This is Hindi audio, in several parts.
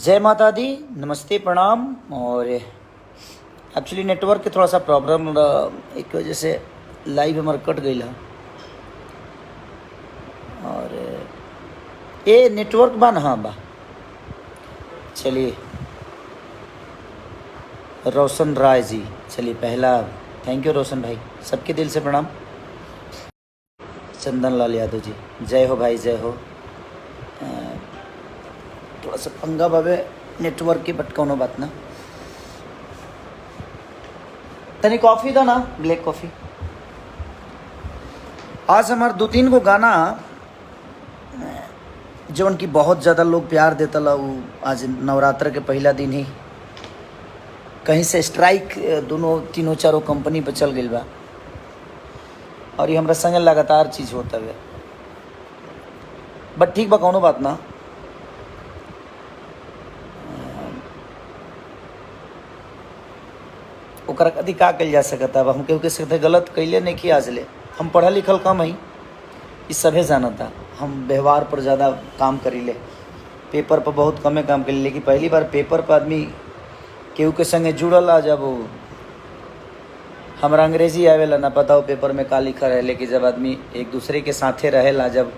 जय माता दी, नमस्ते, प्रणाम। और एक्चुअली नेटवर्क के थोड़ा सा प्रॉब्लम एक वजह से लाइव हमारा कट गई ला। और ये नेटवर्क बा ना, हाँ बा। चलिए, रोशन राय जी, चलिए पहला थैंक यू रोशन भाई, सबके दिल से प्रणाम। चंदन लाल यादव जी, जय हो भाई, जय हो। थोड़ा सा पंगा बाबे नेटवर्क के, बट कोनो बात ना। तनी कॉफ़ी दो ना, ब्लैक कॉफ़ी। आज हमारे 2-3 गो गाना जो उनकी बहुत ज़्यादा लोग प्यार देता ला, वो आज नवरात्र के पहला दिन ही कहीं से स्ट्राइक दोनों तीनों चारों कंपनी पर चल गई बा। और ये हमारा संगे लगातार चीज़ होता है, बट ठीक बा, कोनो बात ना। ओकरा कदी का कल जा सकता। अब हम केहू के साथ गलत कैले नहीं कि आज ले। हम पढ़ल लिखल कम है, इस सभे जानता। हम व्यवहार पर ज़्यादा काम करीले, पेपर पर बहुत कमे काम करी। लेकिन पहली बार पेपर पर आदमी केहू के संगे जुड़ल आ, जब हमारा अंग्रेजी आवेला ना पता हो पेपर में का लिखा रहे। लेकिन जब आदमी एक दूसरे के साथे रहेला, जब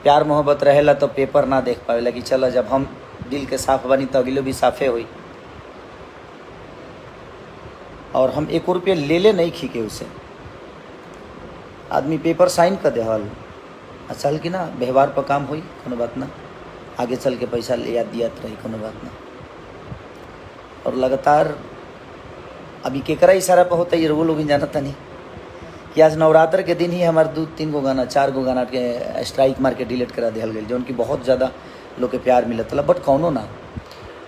प्यार मोहब्बत रहेला, तो पेपर ना देख पावेला कि चलो जब हम दिल के साफ बनी तो अगलो भी साफे हुई। और हम 1 रुपये ले नहीं खी के उसे, आदमी पेपर साइन कर दे हल चल कि ना, व्यवहार पर काम हुई, कोनो बात ना। आगे चल के पैसा ले याद दियात रही, कोनो बात ना। और लगातार अभी केकरा इशारा पर होता है वो लोग जानता नहीं कि आज नवरात्र के दिन ही हमारे 2-3 गो गाना 4 गो गाना के स्ट्राइक मार के डिलीट करा दिया गई, जो उनकी बहुत ज़्यादा लोग के प्यार मिलत। बट कौनो ना,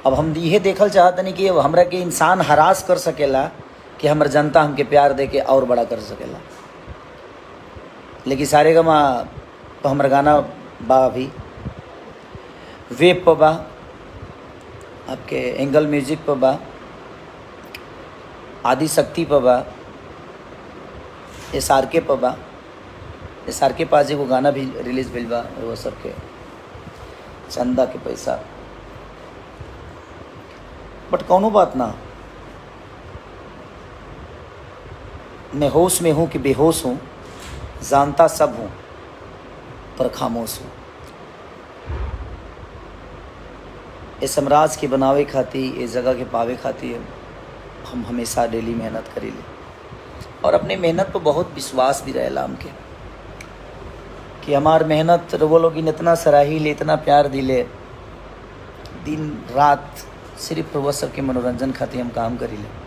अब हम ये देखल चाहते नहीं कि हमरा के इंसान हरास कर सकेला कि हमार जनता हमके प्यार दे के और बड़ा कर सकेला। लेकिन सारे गमा तो हमार गाना बा अभी वेब पर बा, आपके एंगल म्यूजिक पर बा, आदि शक्ति पर बा, SRK पर बा। SRK पास एगो गाना भी रिलीज भइल बा, वो सबके चंदा के पैसा। बट कौनो बात ना, मैं होश में हूँ कि बेहोश हूँ, जानता सब हूँ पर खामोश हूँ। इस साम्राज्य के बनावे खातिर, इस जगह के पावे खातिर हम हमेशा डेली मेहनत करीले। और अपनी मेहनत पर बहुत विश्वास भी रहेला हमके कि हमार मेहनत वो लोग इतना सराहीले, इतना प्यार दिले। दिन रात सिर्फ वो सबके मनोरंजन खातिर हम काम करीले।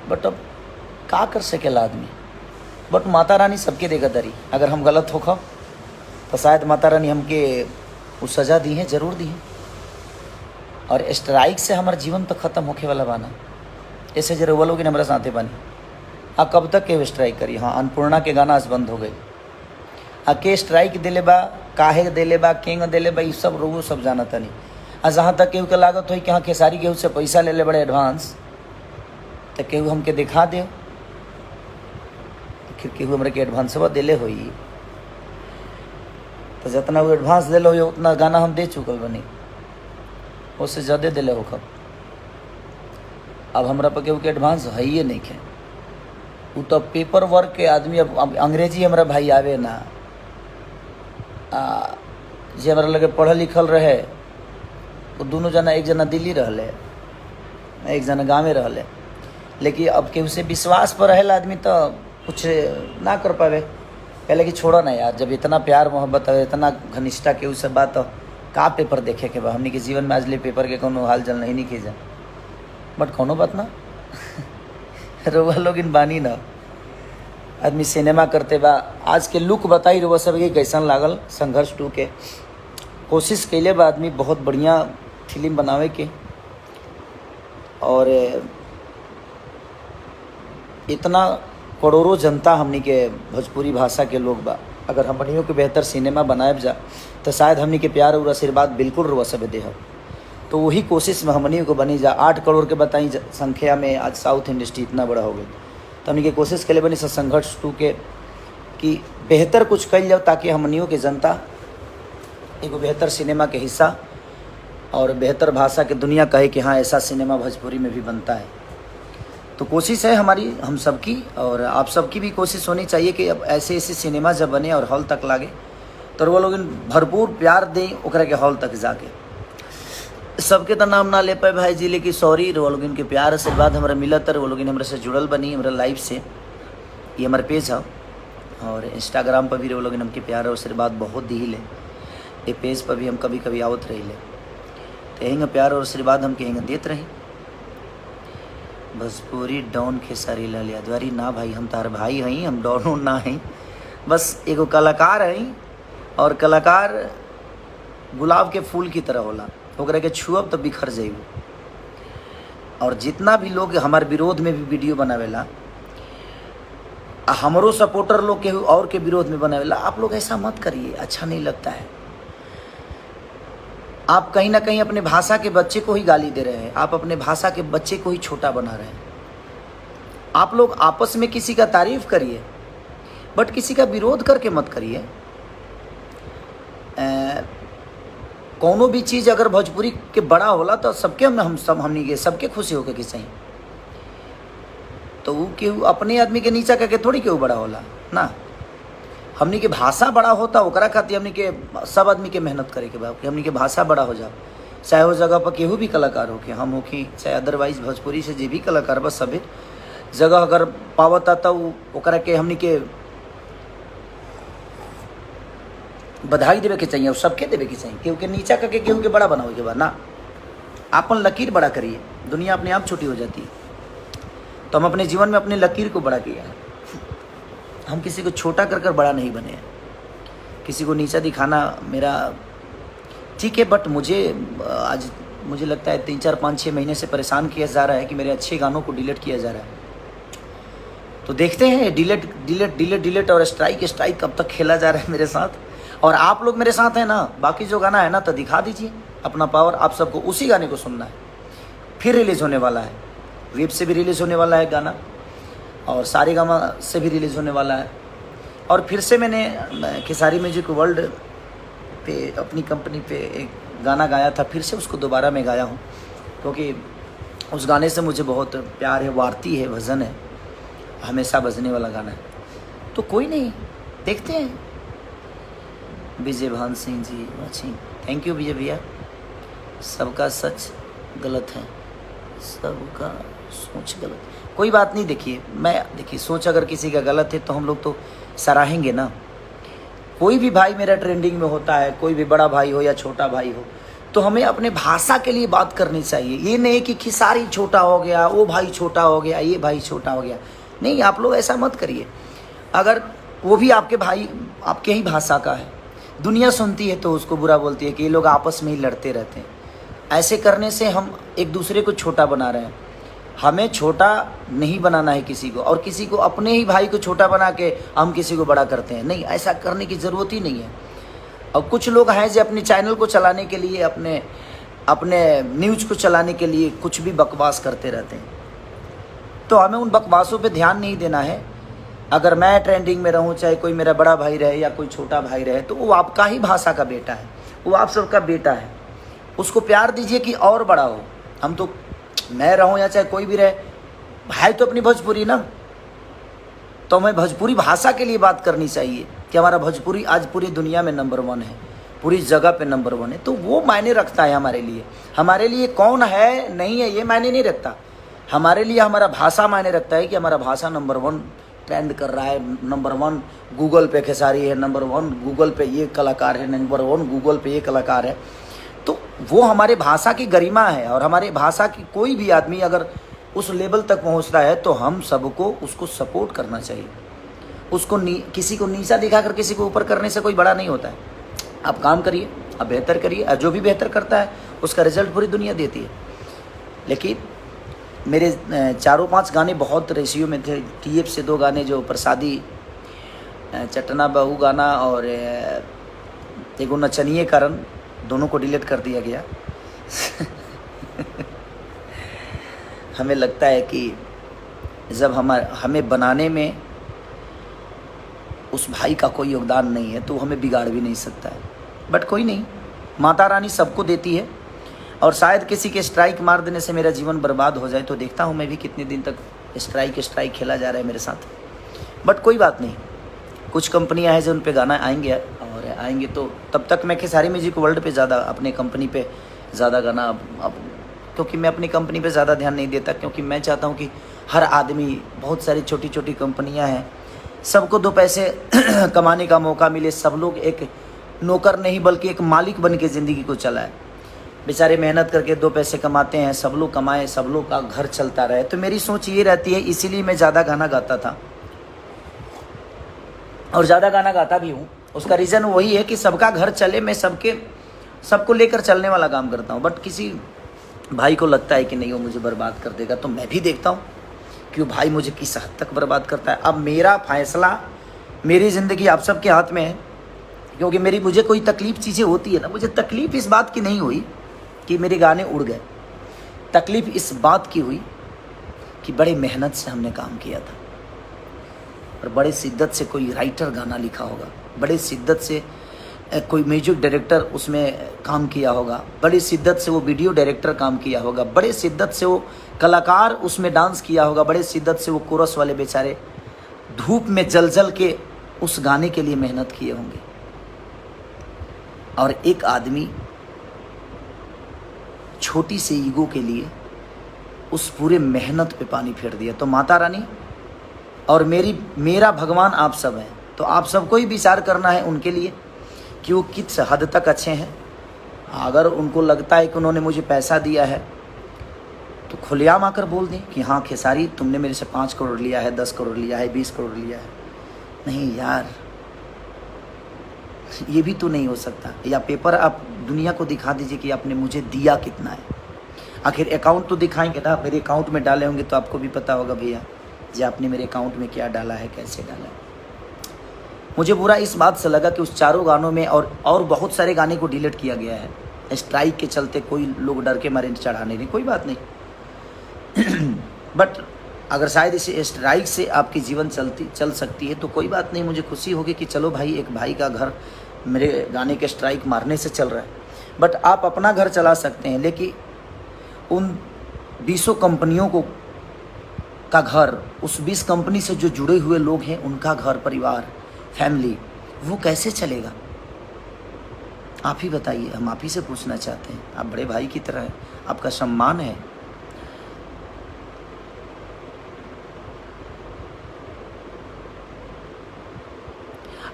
बट अब का कर सकेला आदमी। बट माता रानी सबके देगा दरी। अगर हम गलत हो खब तो शायद माता रानी हमके वो सज़ा दी है, ज़रूर दी है। और स्ट्राइक से हमारा जीवन तो ख़त्म होके वाला बाना। ऐसे जरूर वो लोग हमारे साथे बनी। हाँ, कब तक के स्ट्राइक करी। हाँ, अन्नपूर्णा के गाना आज बंद हो गए। हाँ, के स्ट्राइक दिले बा, काहे दिले बा, केंग दिले बा, ये सब रोगो सब जाना था नहीं। आ जहाँ तक केहू के लागत हो कि हाँ खेसारी केहू से पैसा ले ले बड़े एडवांस, तो केहू हमके दिखा दे फिर केहू हमरा के एडवांसवा दिले होई। तो जितना वो एडवांस दिले हो उतना गाना हम दे चुकल बनी, उससे ज़्यादा दिले हो कब। अब हमरा पर केहू के एडवांस है ही नहीं है। वो तो पेपर वर्क के आदमी। अब अंग्रेजी हमारा भाई आवे ना, जे हमारा लगे पढ़ल लिखल रहे, वो दोनों जना, एक जना दिल्ली रहले, एक जना गाँव रहले। लेकिन अब केहू से विश्वास पर रहेला आदमी तो कुछ ना कर पावे। पहले कि छोड़ो ना यार, जब इतना प्यार मोहब्बत है, इतना घनिष्ठता केहू से बात, तो का पेपर देखे के बा। हमने के जीवन में आज ले पेपर के कोनो हाल जल नहीं खींचा। बट कोनो बात ना रोवा लोग इन बानी ना, आदमी सिनेमा करते बा। आज के लुक बताई रोवा सब के कैसन लागल। संघर्ष 2 के कोशिश कैले बा आदमी बहुत बढ़िया फिल्म बनावे के। और इतना करोड़ों जनता हमनी के भोजपुरी भाषा के लोग बा। अगर हमनियों के बेहतर सिनेमा बनाए जा तो शायद हमनी के प्यार और आशीर्वाद बिल्कुल रुआ सब देह। तो वही कोशिश में हमनियों को बनी जा। 8 करोड़ के बताई संख्या में आज साउथ इंडस्ट्री इतना बड़ा हो गई। तो हमनी के कोशिश के लिए बनी संघर्ष 2 के कि बेहतर कुछ कल जाओ, ताकि हमनियों के जनता एगो बेहतर सिनेमा के हिस्सा और बेहतर भाषा की दुनिया कहे कि हाँ ऐसा सिनेमा भोजपुरी में भी बनता है। तो कोशिश है हमारी, हम सबकी और आप सबकी भी कोशिश होनी चाहिए कि अब ऐसे ऐसे सिनेमा जब बने और हॉल तक लागे तो वो लोग भरपूर प्यार दें ओकरा के हॉल तक जाके। सबके तो नाम ना ले पाए भाई जी, लेकिन सॉरी, वो लोग इनके प्यार आशीर्वाद हमारा मिलत है, वो लोग हमारे से जुड़ल बनी हमारा लाइफ से। ये हमारे पेज है और इंस्टाग्राम पर भी वो लोग हमके प्यार और आशीर्वाद बहुत दी ले। ये पेज पर भी हम कभी कभी आवत रही ले, तो यही प्यार और आशीर्वाद हम कहेंगे देते रही। भोजपुरी डॉन खेसारी लाल यादवारी ना भाई, हम तार भाई हैं, हम डॉन ना हैं, बस एगो कलाकार हैं। और कलाकार गुलाब के फूल की तरह होला, ओकरा के छुअब तो बिखर जाइब। और जितना भी लोग हमारे विरोध में भी वीडियो बनावेला, हमरो सपोर्टर लोग के और के विरोध में बनावेला, आप लोग ऐसा मत करिए, अच्छा नहीं लगता है। आप कहीं ना कहीं अपने भाषा के बच्चे को ही गाली दे रहे हैं, आप अपने भाषा के बच्चे को ही छोटा बना रहे हैं। आप लोग आपस में किसी का तारीफ करिए, बट किसी का विरोध करके मत करिए। कोनो भी चीज़ अगर भोजपुरी के बड़ा होला तो सबके हम सब हमनी के सबके खुशी होके कि सही, तो वो केहू अपने आदमी के नीचा करके थोड़ी केहू बड़ा होला ना। हमनी के भाषा बड़ा होता ओकरा खातिर हमनी के सब आदमी के मेहनत करे के बा कि हमनी के भाषा बड़ा हो जाओ। चाहे वो जगह पर केहू भी कलाकार हो के हम हो कि चाहे अदरवाइज भोजपुरी से जे भी कलाकार बस सभी जगह अगर पावता तो ओकरा के हमनी के बधाई देवे के चाहिए और सबके देवे के चाहिए। केहू के नीचा करके केहू के बड़ा बनाओ के बाद ना, अपन लकीर बड़ा करिए, दुनिया अपने आप छोटी हो जाती है। तो हम अपने जीवन में अपनी लकीर को बड़ा किया है, हम किसी को छोटा कर कर बड़ा नहीं बने हैं। किसी को नीचा दिखाना मेरा ठीक है, बट मुझे लगता है 3, 4, 5, 6 महीने से परेशान किया जा रहा है कि मेरे अच्छे गानों को डिलीट किया जा रहा है। तो देखते हैं डिलीट और स्ट्राइक कब तक खेला जा रहा है मेरे साथ। और आप लोग मेरे साथ हैं ना, बाकी जो गाना है ना तो दिखा दीजिए अपना पावर। आप सबको उसी गाने को सुनना है, फिर रिलीज़ होने वाला है, वेब से भी रिलीज़ होने वाला है गाना और सारेगामा से भी रिलीज़ होने वाला है। और फिर से मैंने खेसारी म्यूजिक वर्ल्ड पे अपनी कंपनी पे एक गाना गाया था, फिर से उसको दोबारा मैं गाया हूँ क्योंकि उस गाने से मुझे बहुत प्यार है, वार्ती है, भजन है, हमेशा बजने वाला गाना है। तो कोई नहीं, देखते हैं। विजय भान Singh ji watching, thank you विजय भैया। सबका सच गलत है, सबका सोच गलत, कोई बात नहीं। देखिए सोच अगर किसी का गलत है तो हम लोग तो सराहेंगे ना। कोई भी भाई मेरा ट्रेंडिंग में होता है, कोई भी बड़ा भाई हो या छोटा भाई हो, तो हमें अपने भाषा के लिए बात करनी चाहिए। ये नहीं कि खिसारी छोटा हो गया, वो भाई छोटा हो गया, ये भाई छोटा हो गया, नहीं, आप लोग ऐसा मत करिए। अगर वो भी आपके भाई आपके ही भाषा का है, दुनिया सुनती है तो उसको बुरा बोलती है कि ये लोग आपस में ही लड़ते रहते हैं। ऐसे करने से हम एक दूसरे को छोटा बना रहे हैं। हमें छोटा नहीं बनाना है किसी को, और किसी को अपने ही भाई को छोटा बना के हम किसी को बड़ा करते हैं, नहीं, ऐसा करने की ज़रूरत ही नहीं है। और कुछ लोग हैं जो अपने चैनल को चलाने के लिए, अपने न्यूज़ को चलाने के लिए कुछ भी बकवास करते रहते हैं। तो हमें उन बकवासों पे ध्यान नहीं देना है। अगर मैं ट्रेंडिंग में रहूं, चाहे कोई मेरा बड़ा भाई रहे या कोई छोटा भाई रहे, तो वो आपका ही भाषा का बेटा है, वो आप सबका बेटा है। उसको प्यार दीजिए कि और बड़ा हो। हम तो, मैं रहूं या चाहे कोई भी रहे, भाई तो अपनी भोजपुरी ना, तो हमें भोजपुरी भाषा के लिए बात करनी चाहिए कि हमारा भोजपुरी आज पूरी दुनिया में नंबर 1 है, पूरी जगह पे नंबर 1 है। तो वो मायने रखता है हमारे लिए। हमारे लिए कौन है नहीं है ये मायने नहीं रखता, हमारे लिए हमारा भाषा मायने रखता है कि हमारा भाषा नंबर 1 ट्रेंड कर रहा है, नंबर 1 गूगल पे खेसारी है, नंबर 1 गूगल पे ये कलाकार है, नंबर 1 गूगल पे ये कलाकार है। तो वो हमारे भाषा की गरिमा है। और हमारे भाषा की कोई भी आदमी अगर उस लेवल तक पहुंचता है तो हम सबको उसको सपोर्ट करना चाहिए। उसको किसी को नीचा दिखाकर किसी को ऊपर करने से कोई बड़ा नहीं होता है। आप काम करिए, आप बेहतर करिए, और जो भी बेहतर करता है उसका रिजल्ट पूरी दुनिया देती है। लेकिन मेरे 4-5 गाने बहुत रेशियो में थे। TF से 2 गाने, जो प्रसादी चटना बहू गाना और एगो नचनिए कारण, दोनों को डिलीट कर दिया गया। हमें लगता है कि जब हमें बनाने में उस भाई का कोई योगदान नहीं है तो हमें बिगाड़ भी नहीं सकता है। बट कोई नहीं, माता रानी सबको देती है। और शायद किसी के स्ट्राइक मार देने से मेरा जीवन बर्बाद हो जाए, तो देखता हूँ मैं भी कितने दिन तक स्ट्राइक खेला जा रहा है मेरे साथ। बट कोई बात नहीं, कुछ कंपनियां हैं जो उन पे गाना आएंगे, और आएंगे तो तब तक मैं खेसारी म्यूजिक वर्ल्ड पे ज़्यादा, अपने कंपनी पे ज़्यादा गाना अब क्योंकि मैं अपनी कंपनी पे ज़्यादा ध्यान नहीं देता, क्योंकि मैं चाहता हूँ कि हर आदमी, बहुत सारी छोटी छोटी कंपनियाँ हैं, सबको दो पैसे कमाने का मौका मिले, सब लोग एक नौकर नहीं बल्कि एक मालिक बन के ज़िंदगी को चलाए। बेचारे मेहनत करके दो पैसे कमाते हैं, सब लोग कमाएं, सब लोग का घर चलता रहे। तो मेरी सोच ये रहती है, इसीलिए मैं ज़्यादा गाना गाता था और ज़्यादा गाना गाता भी हूँ। उसका रीज़न वही है कि सबका घर चले, मैं सबको लेकर चलने वाला काम करता हूँ। बट किसी भाई को लगता है कि नहीं वो मुझे बर्बाद कर देगा, तो मैं भी देखता हूँ कि वो भाई मुझे किस हद तक बर्बाद करता है। अब मेरा फैसला, मेरी ज़िंदगी आप सबके हाथ में है, क्योंकि मुझे कोई तकलीफ़ चीज़ें होती है ना, मुझे तकलीफ़ इस बात की नहीं हुई कि मेरे गाने उड़ गए, तकलीफ़ इस बात की हुई कि बड़े मेहनत से हमने काम किया था, और बड़े शिद्दत से कोई राइटर गाना लिखा होगा, बड़े शिद्दत से कोई म्यूजिक डायरेक्टर उसमें काम किया होगा, बड़ी शिद्दत से वो वीडियो डायरेक्टर काम किया होगा, बड़े शिद्दत से वो कलाकार उसमें डांस किया होगा, बड़े शिद्दत से वो कोरस वाले बेचारे धूप में जल के उस गाने के लिए मेहनत किए होंगे। और एक आदमी छोटी सी ईगो के लिए उस पूरे मेहनत पे पानी फेर दिया। तो माता रानी और मेरा भगवान आप सब हैं, तो आप सबको ही विचार करना है उनके लिए कि वो किस हद तक अच्छे हैं। अगर उनको लगता है कि उन्होंने मुझे पैसा दिया है तो खुलेआम आकर बोल दें कि हाँ खेसारी तुमने मेरे से 5 करोड़ लिया है, 10 करोड़ लिया है, 20 करोड़ लिया है। नहीं यार, ये भी तो नहीं हो सकता। या पेपर आप दुनिया को दिखा दीजिए कि आपने मुझे दिया कितना है। आखिर अकाउंट तो दिखाएंगे ना, मेरे अकाउंट में डाले होंगे तो आपको भी पता होगा भैया जी आपने मेरे अकाउंट में क्या डाला है, कैसे डाला है। मुझे बुरा इस बात से लगा कि उस चारों गानों में और बहुत सारे गाने को डिलीट किया गया है स्ट्राइक के चलते। कोई लोग डर के मारे चढ़ाने नहीं, कोई बात नहीं बट अगर शायद इसे स्ट्राइक से आपकी जीवन चल सकती है तो कोई बात नहीं। मुझे खुशी होगी कि चलो भाई, एक भाई का घर मेरे गाने के स्ट्राइक मारने से चल रहा है। बट आप अपना घर चला सकते हैं, लेकिन उन 20 कंपनियों का घर, उस 20 कंपनी से जो जुड़े हुए लोग हैं उनका घर परिवार, फैमिली, वो कैसे चलेगा? आप ही बताइए। हम आप ही से पूछना चाहते हैं। आप बड़े भाई की तरह हैं, आपका सम्मान है।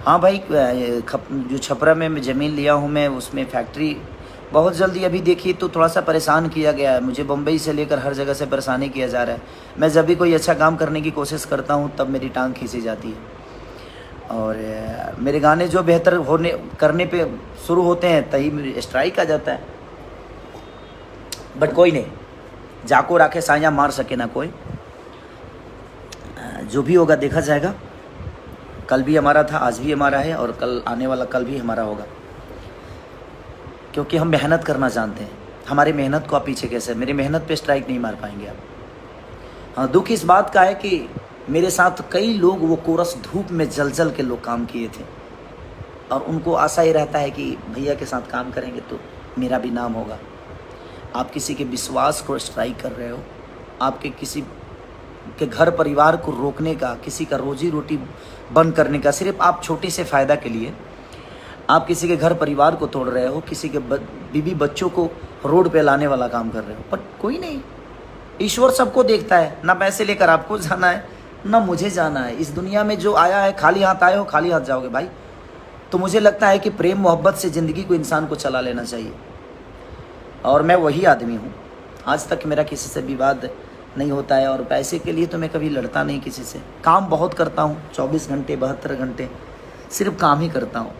हाँ भाई, जो छपरा में ज़मीन लिया हूँ मैं, उसमें फैक्ट्री बहुत जल्दी, अभी देखिए तो थोड़ा सा परेशान किया गया है मुझे। बम्बई से लेकर हर जगह से परेशानी किया जा रहा है। मैं जब भी कोई अच्छा काम करने की कोशिश करता हूँ तब मेरी टांग खींची जाती है। और मेरे गाने जो बेहतर करने पे शुरू होते हैं तभी स्ट्राइक आ जाता है। बट कोई नहीं, जाको राखे साया मार सके ना कोई। जो भी होगा देखा जाएगा। कल भी हमारा था, आज भी हमारा है, और कल आने वाला कल भी हमारा होगा, क्योंकि हम मेहनत करना जानते हैं। हमारी मेहनत को आप पीछे कैसे, मेरी मेहनत पे स्ट्राइक नहीं मार पाएंगे आप। हाँ, दुख इस बात का है कि मेरे साथ कई लोग वो कोरस धूप में जल के लोग काम किए थे, और उनको आशा ही रहता है कि भैया के साथ काम करेंगे तो मेरा भी नाम होगा। आप किसी के विश्वास को स्ट्राइक कर रहे हो, आपके किसी के घर परिवार को रोकने का, किसी का रोजी रोटी बंद करने का, सिर्फ आप छोटे से फ़ायदा के लिए आप किसी के घर परिवार को तोड़ रहे हो, किसी के बीवी बच्चों को रोड पे लाने वाला काम कर रहे हो। पर कोई नहीं, ईश्वर सबको देखता है। ना पैसे लेकर आपको जाना है, ना मुझे जाना है। इस दुनिया में जो आया है, खाली हाथ आए हो खाली हाथ जाओगे भाई। तो मुझे लगता है कि प्रेम मोहब्बत से ज़िंदगी को इंसान को चला लेना चाहिए, और मैं वही आदमी हूँ। आज तक मेरा किसी से विवाद नहीं होता है, और पैसे के लिए तो मैं कभी लड़ता नहीं किसी से। काम बहुत करता हूँ, 24 घंटे 72 घंटे सिर्फ काम ही करता हूँ।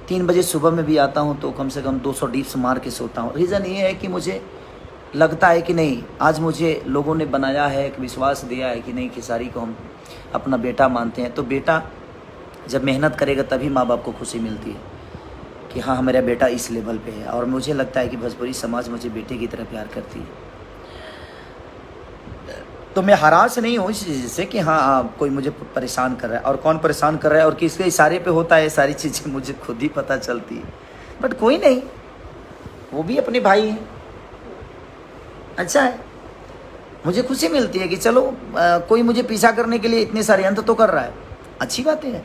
3 बजे सुबह में भी आता हूँ तो कम से कम 200 डिप्स मार के सोता हूँ। रीज़न ये है कि मुझे लगता है कि नहीं, आज मुझे लोगों ने बनाया है, एक विश्वास दिया है कि नहीं खेसारी को हम अपना बेटा मानते हैं। तो बेटा जब मेहनत करेगा तभी माँ बाप को खुशी मिलती है कि हाँ मेरा बेटा इस लेवल पे है। और मुझे लगता है कि भोजपुरी समाज मुझे बेटे की तरह प्यार करती है। तो मैं हरास नहीं हूँ इस चीज़ से कि हाँ कोई मुझे परेशान कर रहा है, और कौन परेशान कर रहा है और किसके इशारे पे होता है, सारी चीज़ें मुझे खुद ही पता चलती है। बट कोई नहीं, वो भी अपने भाई हैं। अच्छा है, मुझे खुशी मिलती है कि चलो कोई मुझे पीछा करने के लिए इतने षड्यंत्र तो कर रहा है, अच्छी बात है।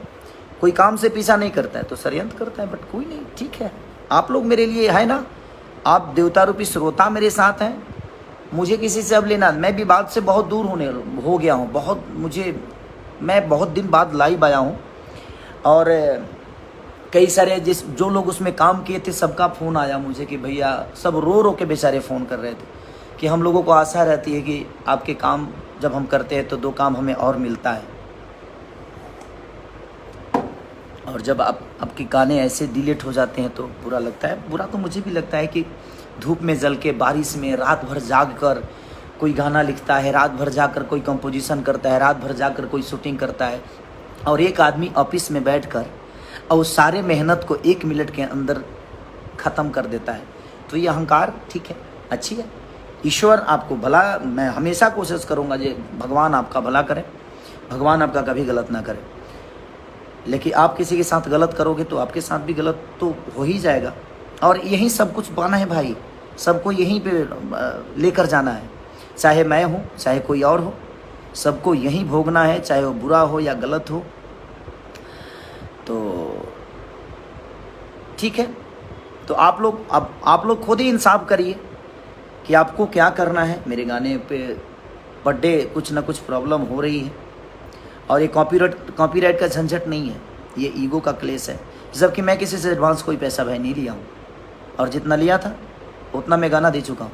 कोई काम से पीछा नहीं करता है तो षड्यंत्र करता है, बट कोई नहीं, ठीक है। आप लोग मेरे लिए है ना, आप देवता रूपी श्रोता मेरे साथ हैं, मुझे किसी से अब लेना, मैं विवाद से बहुत दूर हो गया हूँ, मैं बहुत दिन बाद लाइव आया हूँ। और कई सारे जो लोग उसमें काम किए थे सबका फ़ोन आया मुझे कि भैया, सब रो रो के बेचारे फ़ोन कर रहे थे कि हम लोगों को आशा रहती है कि आपके काम जब हम करते हैं तो 2 काम हमें और मिलता है, और जब आपके गाने ऐसे डिलीट हो जाते हैं तो बुरा लगता है। बुरा तो मुझे भी लगता है कि धूप में जल के, बारिश में रात भर जाग कर कोई गाना लिखता है, रात भर जाकर कोई कंपोजिशन करता है, रात भर जाकर कोई शूटिंग करता है, और एक आदमी ऑफिस में बैठकर और उस सारे मेहनत को 1 मिनट के अंदर ख़त्म कर देता है। तो ये अहंकार ठीक है, अच्छी है। ईश्वर आपको भला, मैं हमेशा कोशिश करूँगा जे भगवान आपका भला करे, भगवान आपका कभी गलत ना करे। लेकिन आप किसी के साथ गलत करोगे तो आपके साथ भी गलत तो हो ही जाएगा, और यही सब कुछ पाना है भाई, सबको यहीं पे लेकर जाना है। चाहे मैं हूँ, चाहे कोई और हो, सबको यहीं भोगना है, चाहे वो बुरा हो या गलत हो। तो ठीक है, तो आप लोग खुद ही इंसाफ करिए कि आपको क्या करना है। मेरे गाने पे पर डे कुछ ना कुछ प्रॉब्लम हो रही है, और ये कॉपीराइट का झंझट नहीं है, ये ईगो का क्लेश है। जबकि मैं किसी से एडवांस कोई पैसा भाई नहीं लिया हूँ, और जितना लिया था उतना मैं गाना दे चुका हूँ।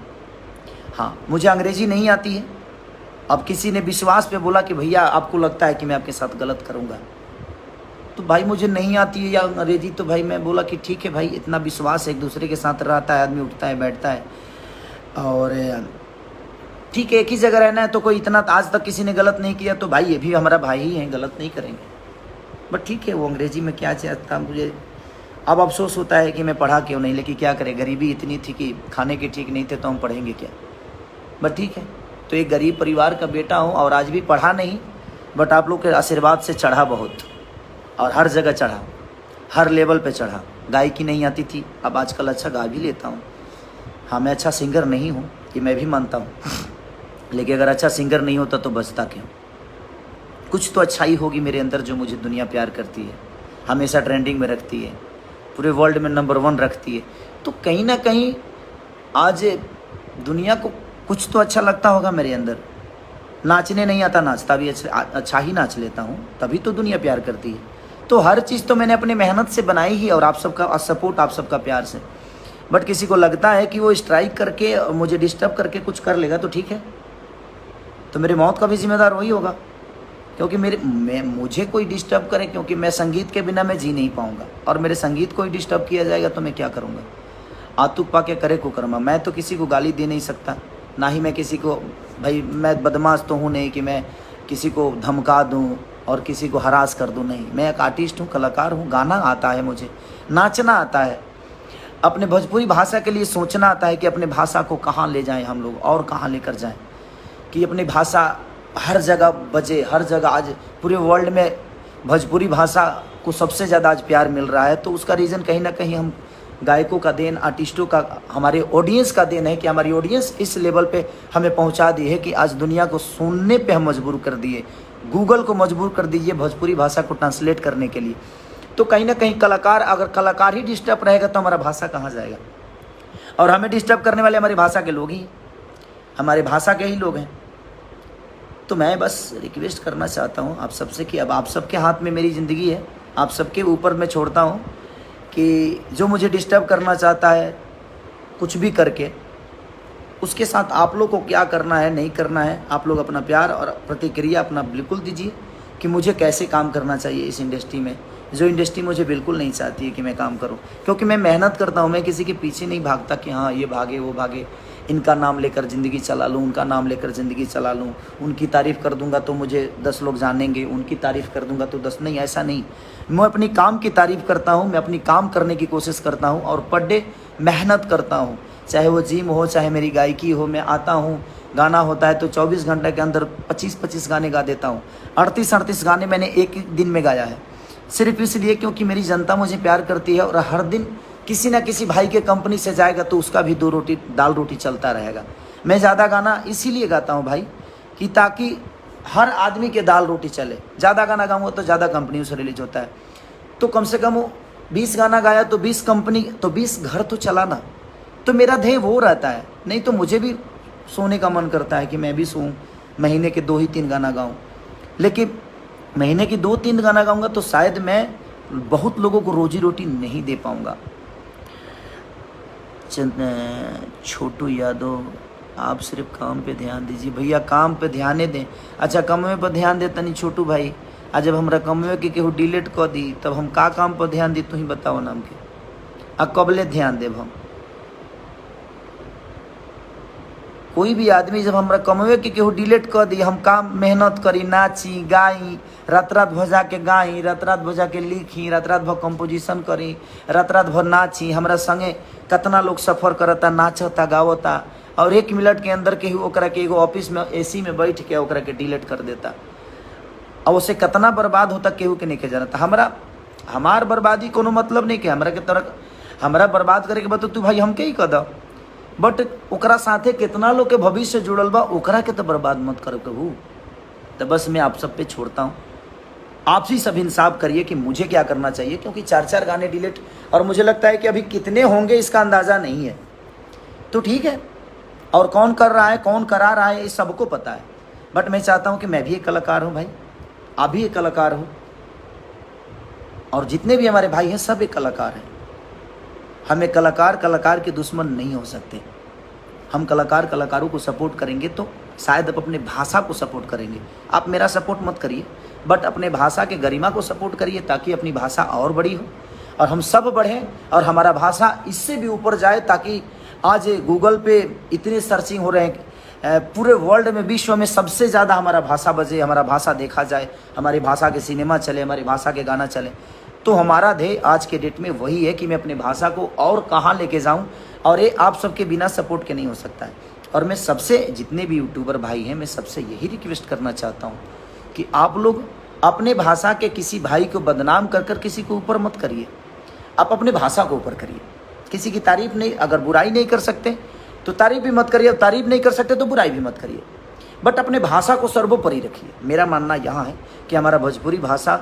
हाँ, मुझे अंग्रेजी नहीं आती है। अब किसी ने विश्वास पे बोला कि भैया आपको लगता है कि मैं आपके साथ गलत करूँगा, तो भाई मुझे नहीं आती है या अंग्रेजी, तो भाई मैं बोला कि ठीक है भाई, इतना विश्वास एक दूसरे के साथ रहता है, आदमी उठता है बैठता है, और ठीक है, एक ही जगह रहना है, तो कोई इतना आज तक किसी ने गलत नहीं किया, तो भाई ये भी हमारा भाई ही है, गलत नहीं करेंगे। बट ठीक है, वो अंग्रेजी में क्या चाहता, मुझे अब अफसोस होता है कि मैं पढ़ा क्यों नहीं, लेकिन क्या करें, गरीबी इतनी थी कि खाने के ठीक नहीं थे, तो हम पढ़ेंगे क्या। बट ठीक है, तो एक गरीब परिवार का बेटा हूँ, और आज भी पढ़ा नहीं, बट आप लोग के आशीर्वाद से चढ़ा बहुत, और हर जगह चढ़ा, हर लेवल पे चढ़ा। गायकी नहीं आती थी, अब आजकल अच्छा गा भी लेता हूँ। हाँ, मैं अच्छा सिंगर नहीं हूँ, ये मैं भी मानता हूँ, लेकिन अगर अच्छा सिंगर नहीं होता तो बचता क्यों। कुछ तो अच्छाई होगी मेरे अंदर जो मुझे दुनिया प्यार करती है, हमेशा ट्रेंडिंग में रखती है, पूरे वर्ल्ड में नंबर 1 रखती है। तो कहीं ना कहीं आज दुनिया को कुछ तो अच्छा लगता होगा मेरे अंदर। नाचने नहीं आता, नाचता भी अच्छा ही नाच लेता हूँ, तभी तो दुनिया प्यार करती है। तो हर चीज़ तो मैंने अपने मेहनत से बनाई ही, और आप सबका सपोर्ट, आप सबका प्यार से। बट किसी को लगता है कि वो स्ट्राइक करके मुझे डिस्टर्ब करके कुछ कर लेगा तो ठीक है, तो मेरी मौत का भी जिम्मेदार वही होगा, क्योंकि मुझे कोई डिस्टर्ब करे, क्योंकि मैं संगीत के बिना मैं जी नहीं पाऊँगा, और मेरे संगीत को ही डिस्टर्ब किया जाएगा तो मैं क्या करूँगा। आतुक पा के करे कुकर्मा। मैं तो किसी को गाली दे नहीं सकता, ना ही मैं किसी को, भाई मैं बदमाश तो हूँ नहीं कि मैं किसी को धमका दूँ और किसी को हरास कर दूँ, नहीं। मैं एक आर्टिस्ट हूँ, कलाकार हूँ, गाना आता है मुझे, नाचना आता है, अपने भोजपुरी भाषा के लिए सोचना आता है कि अपने भाषा को कहाँ ले जाएं हम लोग, और कहाँ लेकर जाएं, कि अपनी भाषा हर जगह बजे, हर जगह। आज पूरे वर्ल्ड में भोजपुरी भाषा को सबसे ज़्यादा आज प्यार मिल रहा है, तो उसका रीज़न कहीं ना कहीं हम गायकों का देन, आर्टिस्टों का, हमारे ऑडियंस का देन है कि हमारी ऑडियंस इस लेवल पे हमें पहुंचा दी है कि आज दुनिया को सुनने पे हम मजबूर कर दिए, गूगल को मजबूर कर दीजिए भोजपुरी भाषा को ट्रांसलेट करने के लिए। तो कहीं ना कहीं कलाकार, अगर कलाकार ही डिस्टर्ब रहेगा तो हमारा भाषा कहाँ जाएगा। और हमें डिस्टर्ब करने वाले हमारी भाषा के लोग ही, हमारे भाषा के ही लोग हैं। तो मैं बस रिक्वेस्ट करना चाहता हूँ आप सबसे कि अब आप सबके हाथ में मेरी ज़िंदगी है, आप सबके ऊपर मैं छोड़ता हूँ कि जो मुझे डिस्टर्ब करना चाहता है कुछ भी करके, उसके साथ आप लोग को क्या करना है नहीं करना है, आप लोग अपना प्यार और प्रतिक्रिया अपना बिल्कुल दीजिए कि मुझे कैसे काम करना चाहिए इस इंडस्ट्री में, जो इंडस्ट्री मुझे बिल्कुल नहीं चाहती है कि मैं काम करूं। क्योंकि मैं मेहनत करता हूं, मैं किसी के पीछे नहीं भागता कि हाँ ये भागे वो भागे, इनका नाम लेकर ज़िंदगी चला लूँ, उनका नाम लेकर ज़िंदगी चला लूँ, उनकी तारीफ़ कर दूंगा तो मुझे 10 लोग जानेंगे, उनकी तारीफ़ कर दूंगा तो 10 नहीं, ऐसा नहीं। मैं अपनी काम की तारीफ़ करता हूँ, मैं अपनी काम करने की कोशिश करता हूँ और पर डे मेहनत करता हूँ, चाहे वो जिम हो, चाहे मेरी गायकी हो। मैं आता हूँ, गाना होता है तो 24 घंटे के अंदर 25-25 गाने गा देता हूँ। 38-38 गाने मैंने एक दिन में गाया है, सिर्फ इसलिए क्योंकि मेरी जनता मुझे प्यार करती है और हर दिन किसी ना किसी भाई के कंपनी से जाएगा तो उसका भी 2 रोटी दाल रोटी चलता रहेगा। मैं ज़्यादा गाना इसीलिए गाता हूँ भाई कि ताकि हर आदमी के दाल रोटी चले। ज़्यादा गाना गाऊंगा तो ज़्यादा कंपनियों से रिलीज होता है, तो कम से कम वो 20 गाना गाया तो 20 कंपनी, तो 20 घर तो चलाना। तो मेरा ध्येय वो रहता है। नहीं तो मुझे भी सोने का मन करता है कि मैं भी सोऊं, महीने के 2 ही 3 गाना गाऊं, लेकिन महीने की 2-3 गाना गाऊंगा तो शायद मैं बहुत लोगों को रोजी रोटी नहीं दे पाऊंगा। छोटू यादव, आप सिर्फ काम पे ध्यान दीजिए। भैया काम पे ध्यान दें। अच्छा कमवे पर ध्यान देता नहीं छोटू भाई। आज जब हमरा कमवे के केहू डिलीट कर दी तब हम का काम पर ध्यान दी, तू ही बताओ नाम के। आ कबले ध्यान देव हम? कोई भी आदमी जब हमरा कमवे के केहू डिलीट कर दी, हम काम मेहनत करी, नाची गाई, रात रात भर जाके गाई, रात रात भर जाके लिखी, रात रात भर कंपोजिशन करी, रात रात भर नाची। हमरा संगे कितना लोग सफ़र करता, नाचता गावता, और 1 मिनट के अंदर केहू ओकरा के एगो ऑफिस में एसी में बैठ के ओकरा के डिलीट कर देता। और उससे कितना बर्बाद होता केहू के नहीं के जानता। हमार बर्बादी कोनो मतलब नहीं के हमरा के तरह हमरा बर्बाद करे के बाद तो तू भाई हमके ही कद, बट ओकरा साथे कितना लोग के भविष्य जुड़ल बा, ओकरा के तो बर्बाद मत करो कहू। तो बस मैं आप सब पे छोड़ता हूँ, आप ही सब इंसाफ करिए कि मुझे क्या करना चाहिए, क्योंकि 4-4 गाने डिलीट, और मुझे लगता है कि अभी कितने होंगे इसका अंदाज़ा नहीं है। तो ठीक है, और कौन कर रहा है कौन करा रहा है ये सबको पता है, बट मैं चाहता हूँ कि मैं भी एक कलाकार हूँ भाई, आप भी एक कलाकार हो, और जितने भी हमारे भाई हैं सब एक कलाकार हैं। हम एक कलाकार के दुश्मन नहीं हो सकते। हम कलाकारों को सपोर्ट करेंगे तो शायद आप अपने भाषा को सपोर्ट करेंगे। आप मेरा सपोर्ट मत करिए, बट अपने भाषा के गरिमा को सपोर्ट करिए, ताकि अपनी भाषा और बड़ी हो और हम सब बढ़ें और हमारा भाषा इससे भी ऊपर जाए, ताकि आज गूगल पे इतने सर्चिंग हो रहे हैं, पूरे वर्ल्ड में, विश्व में सबसे ज़्यादा हमारा भाषा बजे, हमारा भाषा देखा जाए, हमारी भाषा के सिनेमा चले, हमारी भाषा के गाना चले। तो हमारा ध्येय आज के डेट में वही है कि मैं अपने भाषा को और कहाँ लेके जाऊँ, और ये आप सबके बिना सपोर्ट के नहीं हो सकता है। और मैं सबसे, जितने भी यूट्यूबर भाई हैं, मैं सबसे यही रिक्वेस्ट करना चाहता हूँ कि आप लोग अपने भाषा के किसी भाई को बदनाम कर कर किसी को ऊपर मत करिए। आप अपने भाषा को ऊपर करिए। किसी की तारीफ नहीं, अगर बुराई नहीं कर सकते तो तारीफ भी मत करिए, तारीफ नहीं कर सकते तो बुराई भी मत करिए, बट अपने भाषा को सर्वोपरि रखिए। मेरा मानना यहाँ है कि हमारा भोजपुरी भाषा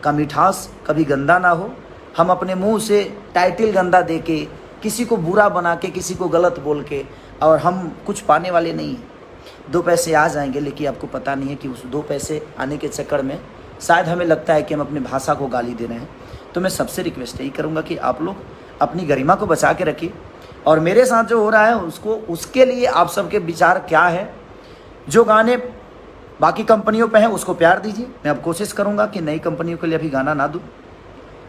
का मिठास कभी गंदा ना हो। हम अपने मुंह से टाइटल गंदा दे के, किसी को बुरा बना के, किसी को गलत बोल के, और हम कुछ पाने वाले नहीं हैं। 2 पैसे आ जाएंगे, लेकिन आपको पता नहीं है कि उस 2 पैसे आने के चक्कर में शायद हमें लगता है कि हम अपनी भाषा को गाली दे रहे हैं। तो मैं सबसे रिक्वेस्ट यही करूँगा कि आप लोग अपनी गरिमा को बचा के रखिए, और मेरे साथ जो हो रहा है उसके लिए आप सबके विचार क्या है। जो गाने बाकी कंपनियों पे हैं उसको प्यार दीजिए। मैं अब कोशिश करूँगा कि नई कंपनियों के लिए अभी गाना ना दूँ।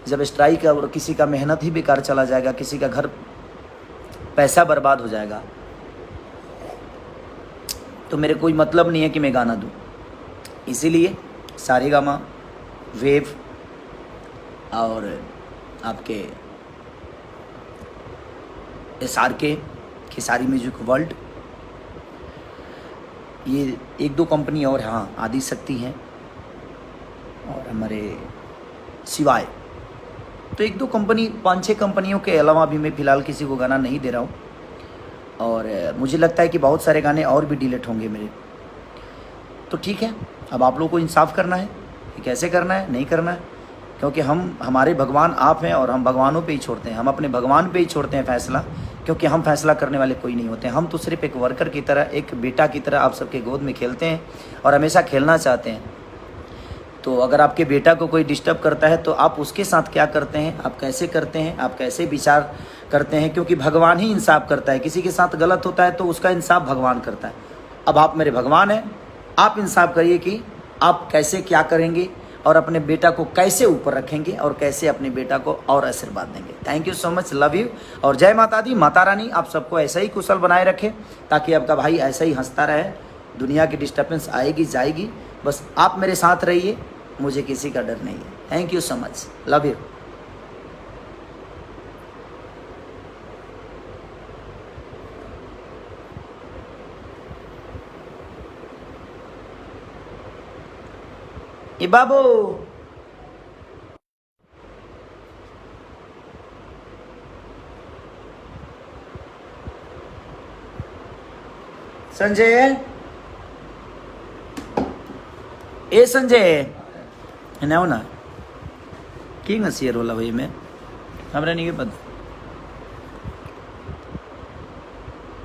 जब स्ट्राइक है और किसी का मेहनत ही बेकार चला जाएगा, किसी का घर पैसा बर्बाद हो जाएगा, तो मेरे कोई मतलब नहीं है कि मैं गाना दूँ। इसीलिए सारेगामा, वेव और आपके SRK, खेसारी म्यूजिक वर्ल्ड, ये 1-2 कंपनी और, हाँ आदि शक्ति हैं, और हमारे सिवाय तो 1-2 कंपनी, 5-6 कंपनियों के अलावा भी मैं फ़िलहाल किसी को गाना नहीं दे रहा हूँ। और मुझे लगता है कि बहुत सारे गाने और भी डिलीट होंगे मेरे। तो ठीक है, अब आप लोगों को इंसाफ करना है कि कैसे करना है, नहीं करना है, क्योंकि हमारे भगवान आप हैं और हम भगवानों पे ही छोड़ते हैं। हम अपने भगवान पे ही छोड़ते हैं फैसला, क्योंकि हम फैसला करने वाले कोई नहीं होते। हम तो सिर्फ एक वर्कर की तरह, एक बेटा की तरह आप सबके गोद में खेलते हैं और हमेशा खेलना चाहते हैं। तो अगर आपके बेटा को कोई डिस्टर्ब करता है तो आप उसके साथ क्या करते हैं, आप कैसे करते हैं, आप कैसे विचार करते हैं, क्योंकि भगवान ही इंसाफ करता है। किसी के साथ गलत होता है तो उसका इंसाफ भगवान करता है। अब आप मेरे भगवान हैं, आप इंसाफ करिए कि आप कैसे क्या करेंगे और अपने बेटा को कैसे ऊपर रखेंगे और कैसे अपने बेटा को और आशीर्वाद देंगे। Thank you so much, love you, और जय माता दी। माता रानी आप सबको ऐसा ही कुशल बनाए रखे, ताकि आपका भाई ऐसा ही हंसता रहे। दुनिया की डिस्टर्बेंस आएगी जाएगी, बस आप मेरे साथ रहिए, मुझे किसी का डर नहीं है। Thank you so much, love you. ए बाबू संजय ए संजय ना किंग शेयर वाला भाई मैं हमरा नहीं पता